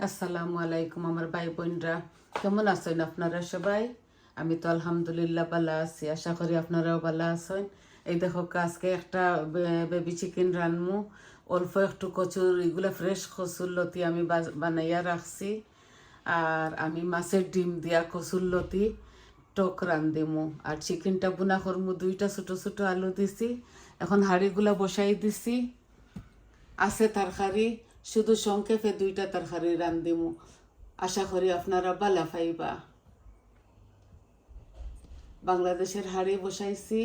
আসসালামু আলাইকুম আমার ভাই বোনরা, কেমন আছেন আপনারা সবাই? আমি তো আলহামদুলিল্লাহ ভালো আছি, আশা করি আপনারাও ভালো আছেন। এই দেখো আজকে একটা বেবি চিকেন রানমু। অল্প একটু কচুর এগুলা ফ্রেশ কচুর লতি আমি বানাইয়া রাখছি। আর আমি মাছের ডিম দিয়া কচুর লতি টক রান্ধিমু। আর চিকেনটা বুনা করমু, দুইটা ছোট ছোট আলু দিছি। এখন হাঁড়িগুলা বসাই দিছি। আছে তরকারি, শুধু সংক্ষেপে দুইটা তরকারি রান্ধিমু। আশা করি আপনারা ভালো পাইবা। বাংলাদেশের হাঁড়ি বসাইছি,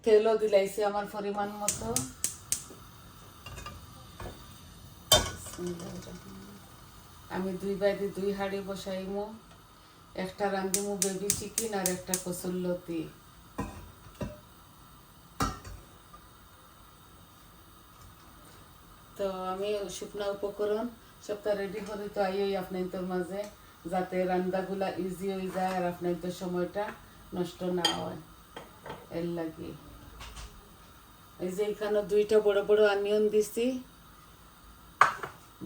তেলও দিলাইছি আমার পরিমাণ মতো। আমি দুই বাইরে দুই হাঁড়ি বসাইমু। একটা রান্ধিমু বেবি চিকেন আর একটা কচুর লতি। তো আমি শুকনা উপকরণ সবটা রেডি করে তো আইই আপনাদের মাঝে, যাতে রান্নাগুলা ইজি হয়ে যায় আর আপনাদের সময়টা নষ্ট না হয়। এর লাগি এই যে এখানে দুইটা বড় বড় অনিয়ন দিছি,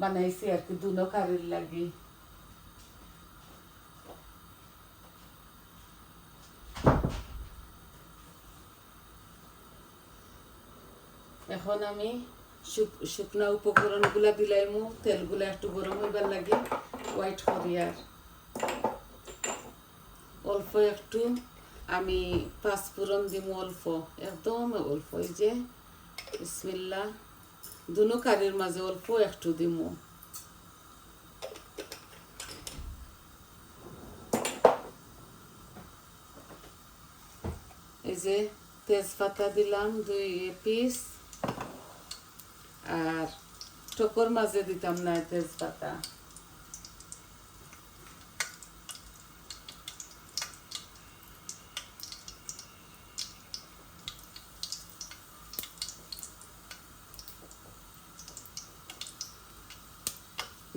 বানাইছি আর কি দুনো কারির লাগি। এখন আমি শুকনা উপকরণগুলা দিলাইমু, তেলগুলা একটু গরম হইবার লাগে হোয়াইট করিয়ার। অল্প একটু আমি পাঁচফোড়ন দিমু, অল্প একদম অল্প, এই যে বিসমিল্লাহ। দুনো কারির মাঝে অল্প একটু দিমু। এই যে তেজপাতা দিলাম 2 পিস, আর টকর মাঝে দিতাম না তেজপাতা।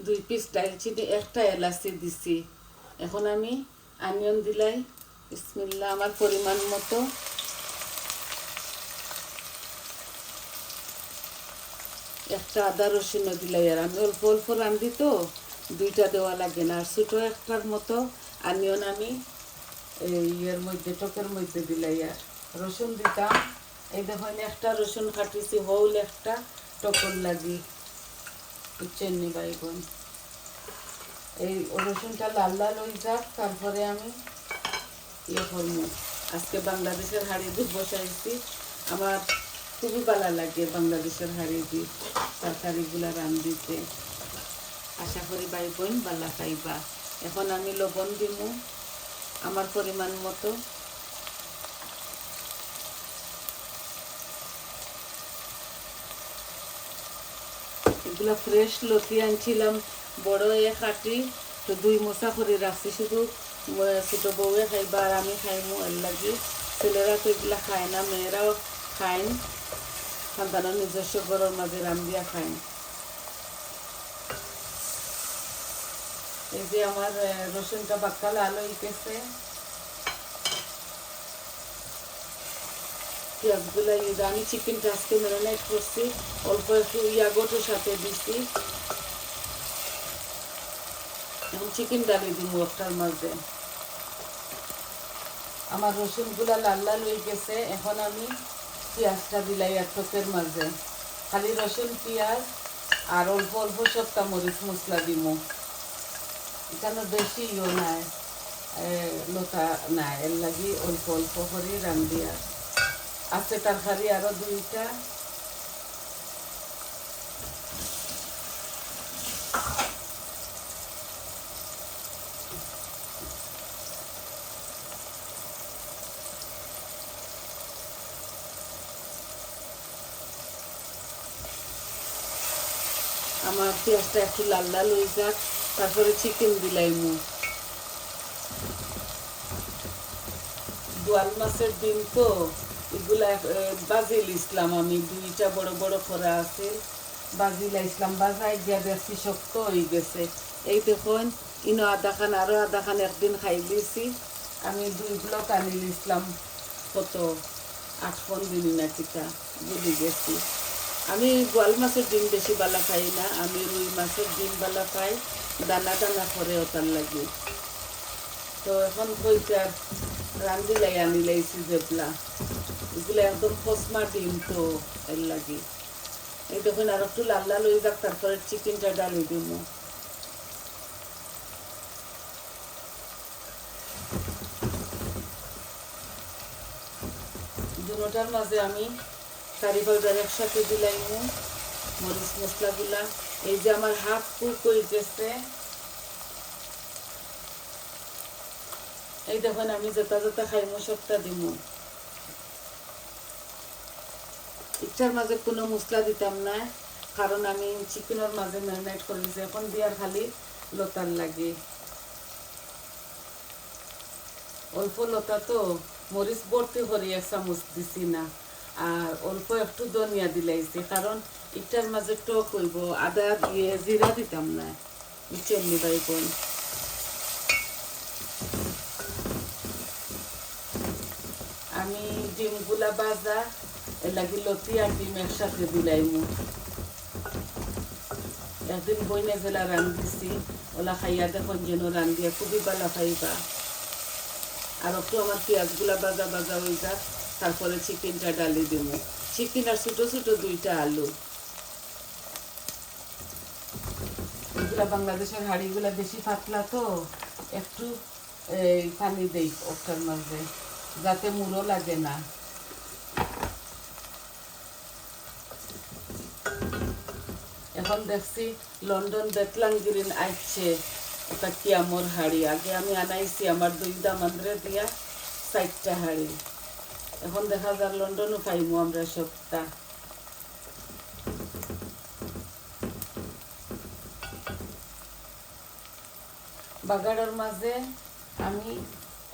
দুই পিস দারচিনি, একটা এলাচি দিছি। এখন আমি অনিয়ন দিলাই, বিসমিল্লাহ, আমার পরিমাণ মতো। একটা আদা রসুনও দিলাই। আর আমি অল্প অল্প রান্ধি তো দুইটা দেওয়া লাগে না। আর ছোটো একটার মতো অনিয়ন আমি ইয়ের মধ্যে টকের মধ্যে দিলাই। আর রসুন দিতাম, এই দেখুন একটা রসুন কাটিছি, হৌল একটা টকর লাগি, বুঝছেন নি ভাই বোন। এই রসুনটা লাল লাল হয়ে যাক, তারপরে আমি ইয়ে করবো। আজকে বাংলাদেশের হাঁড়ি দিয়ে বসাইছি, আমার খুবই ভালো লাগে বাংলাদেশের হাঁড়ি দিয়ে তরকারিগুলা রান্ধিতে। আশা করি ভাই বোন ভালো খাইবা। এখন আমি লবণ দিমু আমার পরিমাণ মতো। এগুলা ফ্রেশ লতি আনছিলাম, বড় কাটি, তো 2 মোচা করে রাখছি। শুধু ছোটো বউয়ে খাইবা আর আমি খাইমু, এর লাগি। ছেলেরা তো এগুলা খায় না, মেয়েরাও খায়, সন্তানের নিজস্ব ঘরের মাঝে রান্ধিয়া খায়। এই যে আমার রসুনটা বাক্কা লাল হয়ে গেছে, পেঁয়াজগুলো আমি চিকেনটা আজকে ম্যারিনেট করছি, অল্প একটু ইয়াগোটের সাথে দিচ্ছি। এখন চিকেন ডালি দিব একটার মাঝে। আমার রসুনগুলা লাল লাল হয়ে গেছে, এখন আমি পেঁয়াজটা দিলাই এক টকের মাঝে। খালি রসুন পেঁয়াজ আর অল্প অল্প সবটা মরিচ মশলা দিব। এখানে বেশি ইয়ে নাই, লতা নাই, এর লাগি অল্প অল্প করে রান্ধি। আর আছে তরকারি আরো দুইটা। আমার পেঁয়াজটা একটু লাল লাল হয়ে যাক, তারপরে চিকেন দিলাইমু। বোয়াল মাছের ডিম তো এগুলা বাজিল ইসলাম, আমি দুইটা বড় বড় করা আছে, বাজিলা ইসলাম। বাজাই গিয়া দেখছি শক্ত হয়ে গেছে। এই দেখুন ইনো আধা খান, আরো আধা খান একদিন খাই দিয়েছি। আমি 2 ব্লক আনি ইসলাম, কত 8 দিন না টিকা বলি গেছি। আমি বোয়াল মাছের ডিম বেশি বালা খাই না, আমি রুই মাছের ডিম বালা খাই, দানা দানা করে ওটার লাগে। তো এখন কইটার রান্ধি লাই আনি লাইছি যেগুলা, এগুলো একদম ফসমা ডিম, তো এর লাগে। এই দেখুন আর একটু লাল লাল হয়ে যাক, তারপরে চিকেনটা ডালি দিব। দুটার মাঝে আমি কারি পাউডার একসাথে দিলাইমু, মরিচ মশলাগুলা। এই যে আমার হাফ কুক হয়ে গেছে, এই দেখুন আমি যেটা যেটা খাইমু সবটা দিমু। ইচ্ছার মাঝে কোনো মশলা দিতাম না, কারণ আমি চিকেনের মাঝে ম্যারিনেট করেছি, এখন দিয়ার খালি লতার লাগে। অল্প লতা তো মরিচ ভর্তি করে এক চামচ দিছি না, আর অল্প একটু ধনিয়া দিলাইছি, কারণ ইটার মাঝে টক হইব। আদা দিয়ে জিরা দিতাম না, বুঝছেন নি ভাই বোন। আমি ডিমগুলা ভাজা এর লাগি লতি আর ডিম একসাথে দিলাইমু। একদিন বইনে জেলা রান্ধিছি, ওলা খাইয়া দেখুন যেন রান্ধিয়া খুবই ভালো খাইবা। আর একটু আমার পেঁয়াজগুলা ভাজা ভাজা হয়ে যাক, তারপরে চিকেনটা ডালি দিব। চিকেন আর ছোটো ছোটো দুইটা আলু। এগুলা বাংলাদেশের হাঁড়িগুলা বেশি পাতলা, তো একটু পানি দেই ওটার মাঝে, যাতে মুড়ো লাগে না। এখন দেখছি লন্ডন বেতলাং গ্রিন আসছে, ওটা কি আমার হাড়ি। আগে আমি আনাইছি আমার 2 দামান্দ্রে দিয়া 4টা হাড়ি। এখন দেখা যায় লন্ডনও পাইমু আমরা সবটা। বাগাড়ের মাঝে আমি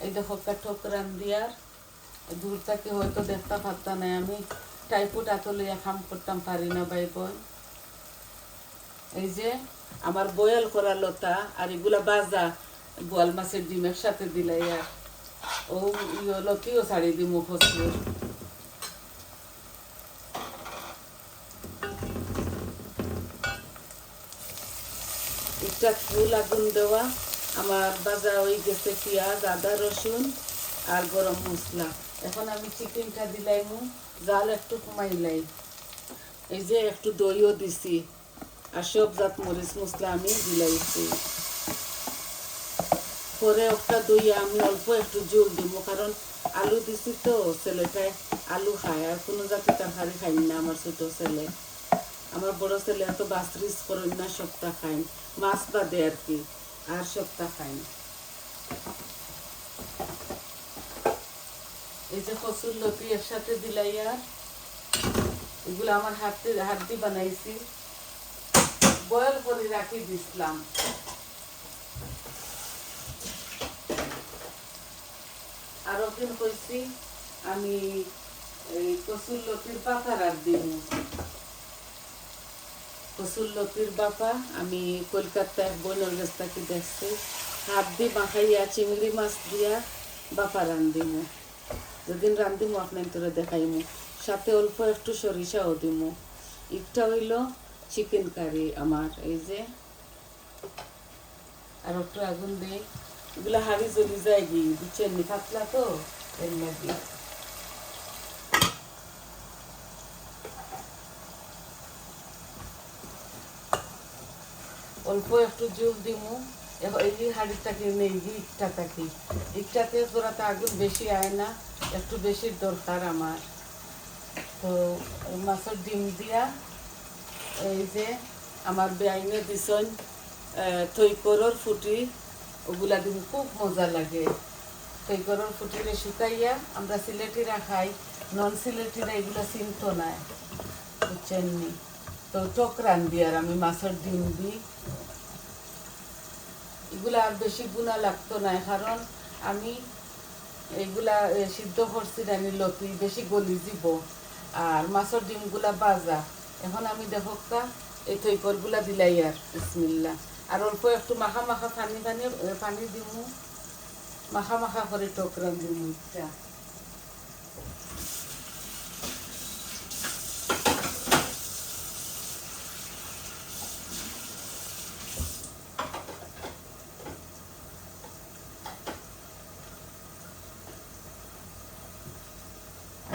এই দেখো ঠোক রান্ধিয়ার দূর থেকে হয়তো দেখতে পারতাম না, আমি টাইপুট আতলিয়া খাম করতাম পারি না ভাই বোন। এই যে আমার বয়েল করা লতা আর এগুলা বাজা বোয়াল মাছের ডিম একসাথে দিলাই, আর ও লতিও ছাড়ি দিই মুখসুর। একটা ফুল আগুন দেওয়া আমার বাজা হয়ে গেছে পেঁয়াজ, আদা, রসুন আর গরম মশলা। এখন আমি চিকেনটা দিলাইমু, জাল একটু কমাইলাই। এই যে একটু দইও দিছি, আর সব জাত মরিচ মশলা আমি দিলাইছি। পরে একটা দইয়া আমি অল্প একটু জোর দিব, কারণ আলু দিছি তো, ছেলেটায় আলু খায়, আর কোনো জাতি তরকারি খাই না আমার ছোট ছেলে। আমার বড় ছেলে এত বাসরিস করেন না, সবটা খাই, মাছ বাদে আর কি, আর সবটা খাই। এই যে কচুর লতি একসাথে দিলাই, আর এগুলো আমার হাত দিয়ে বানাইছি, বয়েল করে রাখি দিছিলাম। আর ওদিন কইছি আমি এই কচুর লতির পাতা রাখ দিব। কচুর লতির বাপা আমি কলকাতায় বোনের কাছ থেকে দেখছি, হাত দিয়ে মাখাইয়া চিংড়ি মাছ দিয়া বাপা রান্ধিমু। যেদিন রান্ধিমু আপনার তোরা দেখাইমু, সাথে অল্প একটু সরিষাও দিমু। একটা হইল চিকেন কারি আমার। এই যে আর একটু আগুন দিই, এগুলো হাড়ি জ্বলি যায় গি, বুঝছেন নি, পাতলা তো এর লাগে। অল্প একটু জল দিমু। এই হাড়িটাকে নেই গি, ইটটা থাকি, ইটটাতে তোরাতে আগুন বেশি আয় না, একটু বেশি দরকার আমার। তো মাছের ডিম দিয়া এই যে আমার বেআইনে দিছন থইকরর ফুটি, ওগুলা দিন খুব মজা লাগে। থইকরর ফুটিরে শুকাইয়া আমরা সিলেটিরা খাই, নন সিলেটিরা এগুলো চিনত না, বুঝছেন নি। তো টক রান্ধি আর আমি মাছের ডিম দিই, এগুলা আর বেশি গুণা লাগতো না, কারণ আমি এগুলা সিদ্ধ করছি রানি লতি বেশি গলি দিব, আর মাছের ডিমগুলা বাজা। এখন আমি দেখোকা এই থইকরগুলা দিলাই, আর বিসমিল্লাহ, আর অল্প একটু মাখা মাখা পানি দিমু, মাখা মাখা করে টক রান্ধিমু।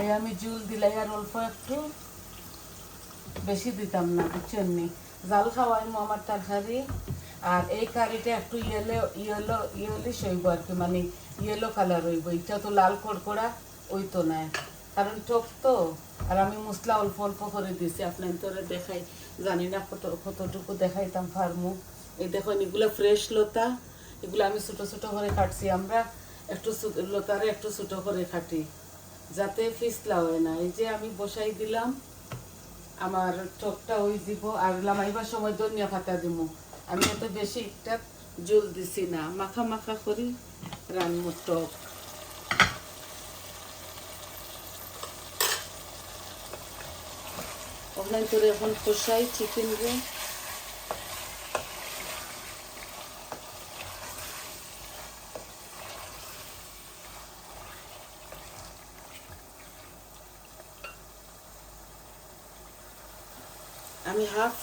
এই আমি জুল দিলাই আর অল্প একটু বেশি দিতাম না, বুঝছেন নি? জাল খাওয়াই আমার তরকারি। আর এই কারিটা একটু ইয়েলিশ হইব আর কি, মানে ইয়েলো কালার হইব। এটা তো লাল কড়কড়া ওই তো নাই, কারণ টক তো। আর আমি মশলা অল্প অল্প করে দিছি, আপনার তোরে দেখাই, জানি না কতটুকু দেখাইতাম ফার্মু। এই দেখুন এগুলো ফ্রেশ লতা, এগুলো আমি ছোটো ছোটো করে কাটছি। আমরা একটু লতারে একটু ছোটো করে কাটি যাতে ফিসলা হয় না। এই যে আমি বসাই দিলাম, আমার টকটা ওই দিব। আর লামাইবার সময় ধনিয়া পাতা দিব। আমি এত বেশি একটা জল দিছি না, মাখা মাখা করি রান্নার টক। অনলাইন করে এখন কষাই চিকেন রে। আমি হাফ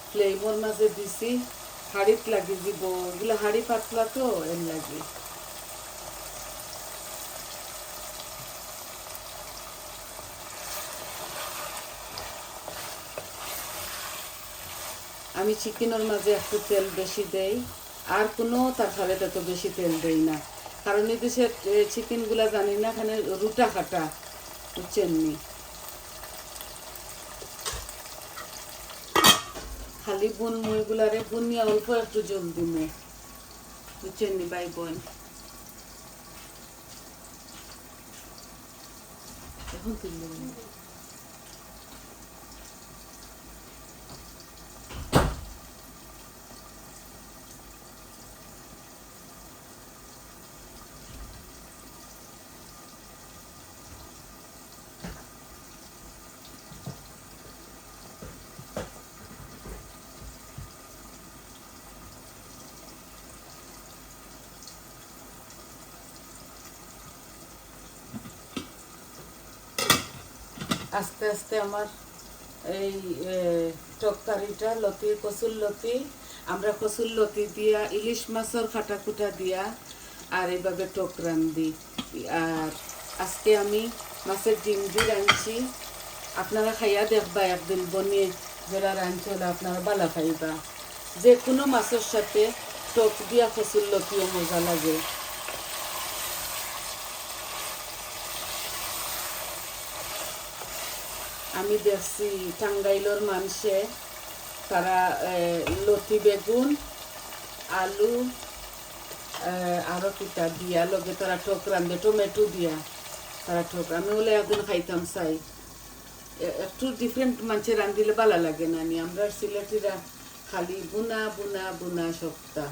ফ্লেমর মাঝে দিছি, হাড়িত লাগি দিব। এগুলো হাড়ি পাতলা তো এর লাগে। আমি চিকেনের মাঝে একটু তেল বেশি দেই, আর কোনো তরকারিতে তো বেশি তেল দেই না, কারণ এই দেশের চিকেনগুলা জানি না এখানে রুটা খাটা, বুঝছেন নি? খালি বুন মুইগুলারে বুনিয়া অল্প একটু জল দিমে, বুঝছেন নি ভাই বোন? এখন তুললে আস্তে আস্তে আমার এই তরকারিটা লতি, কচুর লতি, আমরা কচুর লতি দিয়া ইলিশ মাছের খাটা খুটা দিয়া আর এইভাবে টক রান্ধি। আর আজকে আমি মাছের ডিম দিয়ে রাঁধছি। আপনারা খাইয়া দেখবা একদিন বনিয়ে, যারা রাঁধছে ওরা আপনারা বালা খাইবা। যে কোনো মাছের সাথে টক দিয়া কচুর লতিও মজা লাগে। আমি দেখছি টাঙ্গাইলের মানুষে তারা লতি বেগুন, আলু, আরও পিঠা দিয়া লগে তারা টক রান্ধে, টমেটো দিয়া তারা টক। আমি বলে একদিন খাইতাম চাই। একটু ডিফারেন্ট মানুষের রান্ধিলে ভালো লাগে না নি? আমরা সিলেটিরা খালি বুনা বুনা বুনা সপ্তাহ।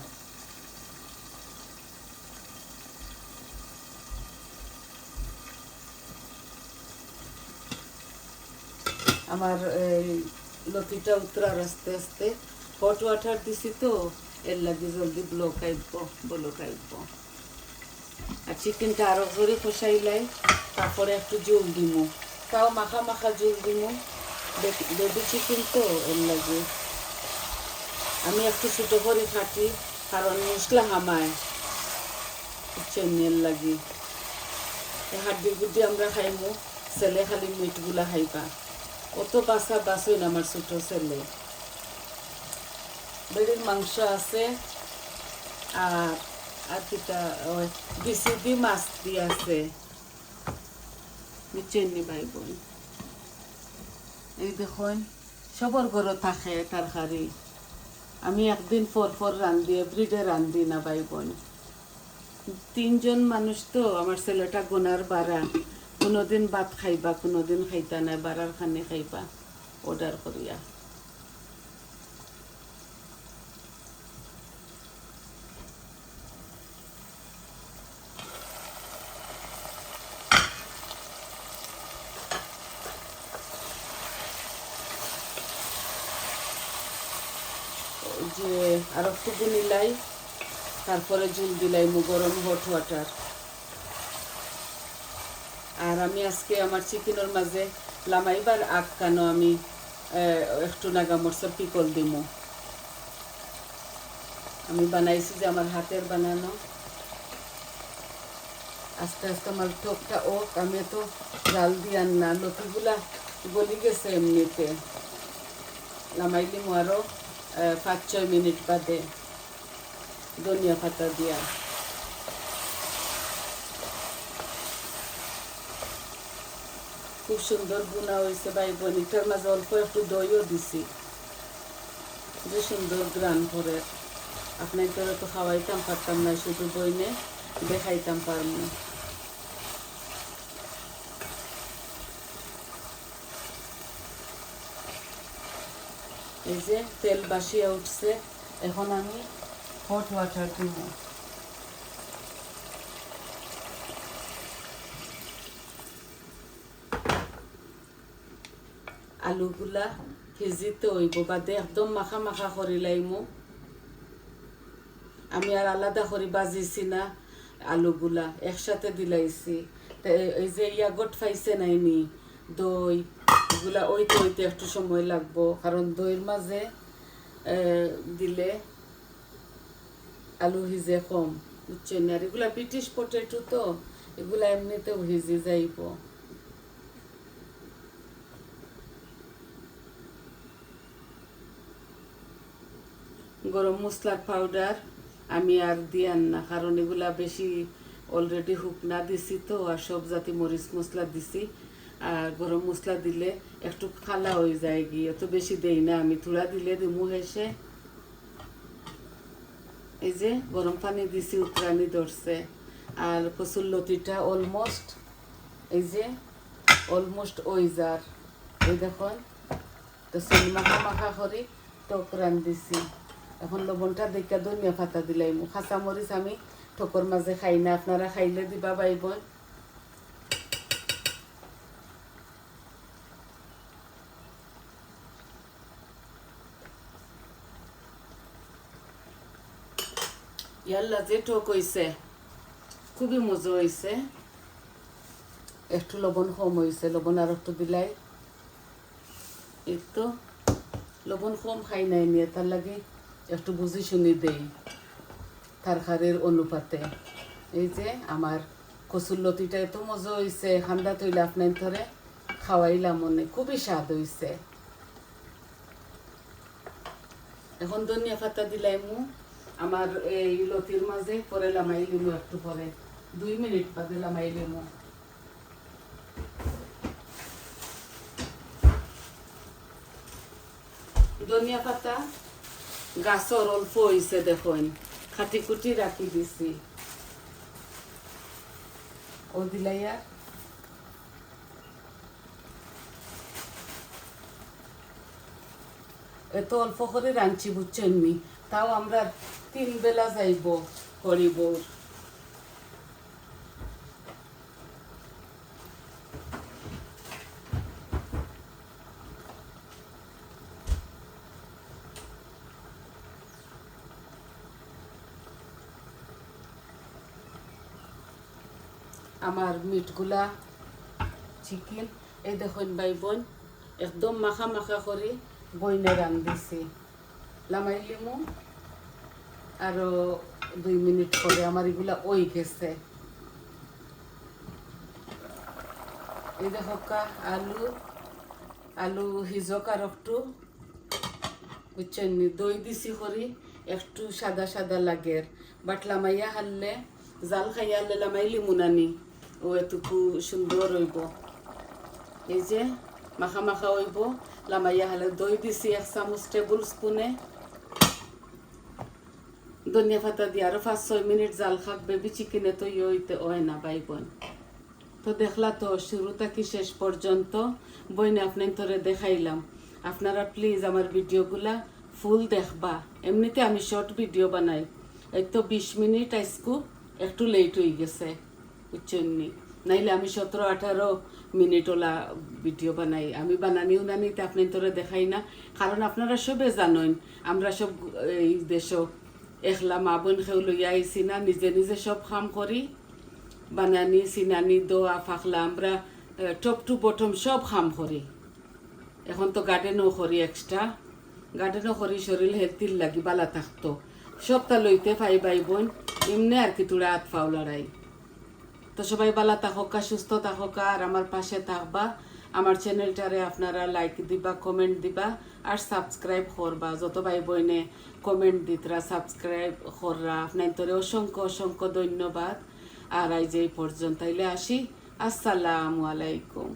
আমার এই লতিটা উতরার আস্তে আস্তে হট ওয়াটার দিছি তো এর লাগে জলদি ব্লক আইব। আর চিকেনটা আরও করে কষাইলাই, তারপরে একটু জল দিমু, তাও মাখা মাখা জল দিমু। বেবি চিকেন তো এর লাগে আমি একটু ছোটো করে কাটি, কারণ মশলা হামায়, বুঝছেন? এর লাগে হাড্ডি গুড্ডি আমরা খাইমু, ছেলে খালি মিটগুলা খাইবা। অত বাসই না আমার ছোট ছেলে। বেড়ির মাংস আছে, আর আর কিটা ওই বিসিবি মাছ দিয়ে আছে, বুঝছেন নি ভাই বোন? এই দেখুন সবর ঘরে থাকে তরকারি। আমি একদিন পর রান্ধি, এভরিডে রান্ধি না ভাই বোন। 3 জন মানুষ তো, আমার ছেলেটা গোনার বাড়া, কোনোদিন ভাত খাইবা, কোনোদিন খাইতা না, বাড়ার খানে খাইবা অর্ডার করিয়া। যে আর একটু নিলাই, তারপরে জল দিলাই গরম হট ওয়াটার। আর আমি আজকে আমার চিকেনের মাঝে লামাইবার আগ কানো আমি একটু নাগামরচা পিকল দিমু। আমি বানাইছি যে আমার হাতের বানানো। আস্তে আস্তে আমার টকটা ওক, আমি তো জাল দিয়ান না, লতিগুলা গলি গেছে এমনিতে। নামাইলিম আরও 5-6 মিনিট বাদে ধনিয়া পাতা দিয়া। খুব সুন্দর গুণা হয়েছে ভাই বোন। এটার মাঝে অল্প একটু দইও দিছি, যে সুন্দর গ্রান করে। আপনার তোরা তো খাওয়াইতাম পারতাম না, শুধু বইনে দেখাইতাম পারবো। এই যে তেল বাসিয়া উঠছে, এখন আমি হট ওয়াটার দিব। আলুগুলা ভিজিতে হইব, বাদে একদম মাখা মাখা করি লাইমু। আমি আর আলাদা করে বাজিছি না, আলুগুলা একসাথে দিলাইছি। এই যে ইয়াগট পাইছে নাইনি দই, এগুলা ওইতে ওইতে একটু সময় লাগবো, কারণ দইয়ের মাঝে দিলে আলু ভিজে কম, বুঝছেন? আর এগুলা ব্রিটিশ পটেটো তো, এগুলা এমনিতেও ভিজে যাইব। গরম মশলার পাউডার আমি আর দিয়ান না, কারণ এগুলা বেশি অলরেডি শুকনা দিছি তো, আর সব জাতি মরিচ মশলা দিছি। আর গরম মশলা দিলে একটু খালা হয়ে যায় গিয়ে, অত বেশি দেই না আমি, থোড়া দিলে দিমু হেসে। এই যে গরম পানি দিছি, উতরানি ধরছে। আর কচুর লতিটা অলমোস্ট, এই যে অলমোস্ট ওই যার, এই দেখুন। তো চুল মাখা মাখা করি টক রান দিছি। এখন লবণটা দেখা ধনিয়া পাতা দিলাই। কাঁচা মরিচ আমি টকর মাঝে খাই না, আপনারা খাইলে দিবা পাইব। ইয়াল্লা যে টক হয়েছে, খুবই মজা হয়েছে। একটু লবণ কম হয়েছে, লবণ আর একটু দিলাই। এই তো লবণ কম খাই নাই নিয়ে, তার লাগে একটু বুঝি শুনি দেই তরকারির অনুপাতে। এই যে আমার কচুর লতিটা এত মজা হয়েছে, খান্দা তৈলে আপনার ধরে খাওয়াইলাম, মনে খুবই স্বাদ হয়েছে। এখন ধনিয়া পাতা দিলাইমু আমার এই লতির মাঝে, পরে লামাইলিমু একটু পরে, 2 মিনিট বাদে লামাইলিমু। ধনিয়া পাতা গাছর অল্প হয়েছে, দেখুন খাটি কুটি রাখি দিছি, ও দিলাইয়া। এত অল্প করে রাঁধছি, বুঝছেন নি, তাও আমরা 3 বেলা যাইব করিব। আমার মিটগুলা চিকেন, এই দেখুন ভাই বোন, একদম মাখা মাখা করে বইনে রাঁধিছি। লামাইলিমু আরো 2 মিনিট পরে আমার এগুলা ওই গেছে। এই দেখো আলু আলু হিজক আর একটু, বুঝছেন, দই দিছি করি একটু সাদা সাদা লাগে, বাট লামাইয়া হারলে জাল খাইয়া হারলে লামাইলিমু নানি, ও এটুকু সুন্দর হইব। এই যে মাখা মাখা হইব, লামাইয়া হালে দই দিছি 1 চামচ টেবিল স্পুনে। ধনিয়া পাতা দিয়ে আরো 5-6 মিনিট জাল খাক, বেবি চিকেনে তো হইতে হয় না ভাই বোন। তো দেখলা তো শুরু থেকে শেষ পর্যন্ত বইনে আপনার ধরে দেখাইলাম। আপনারা প্লিজ আমার ভিডিওগুলা ফুল দেখবা, এমনিতে আমি শর্ট ভিডিও বানাই। এই তো 20 মিনিট আজকু একটু লেট হয়ে গেছে, বুঝছেন নি, নাইলে আমি 17-18 মিনিট ওলা ভিডিও বানাই। আমি বানানিও না নিতে আপনার ধরে দেখাই না, কারণ আপনারা সবে জানেন আমরা সব এই দেশ একলা মা বোন খেউ লইয়া আইছি না, নিজে নিজে সব কাম করি, বানানি সিনানি দোয়া ফাকলা আমরা টপ টু বটম সব কাম করি। এখন তো গার্ডেনও করি, এক্সট্রা গার্ডেনও করি, শরীর হেলথির লাগি বালা থাকতো। সবটা লইতে পাই ভাই বোন, এমনি আর কি তোরা হাত পাও লড়াই। তো সবাই ভালো থাকা সুস্থ থাকা আর আমার পাশে থাকবা আমার চ্যানেলটারে আপনারা লাইক দিবা কমেন্ট দিবা আর সাবস্ক্রাইব করবা যত ভাই বোনে কমেন্ট দিতরা সাবস্ক্রাইব কররা আপনার তোরে অসংখ্য অসংখ্য ধন্যবাদ আর আজ এই পর্যন্ত তাইলে আসি আসসালামু আলাইকুম।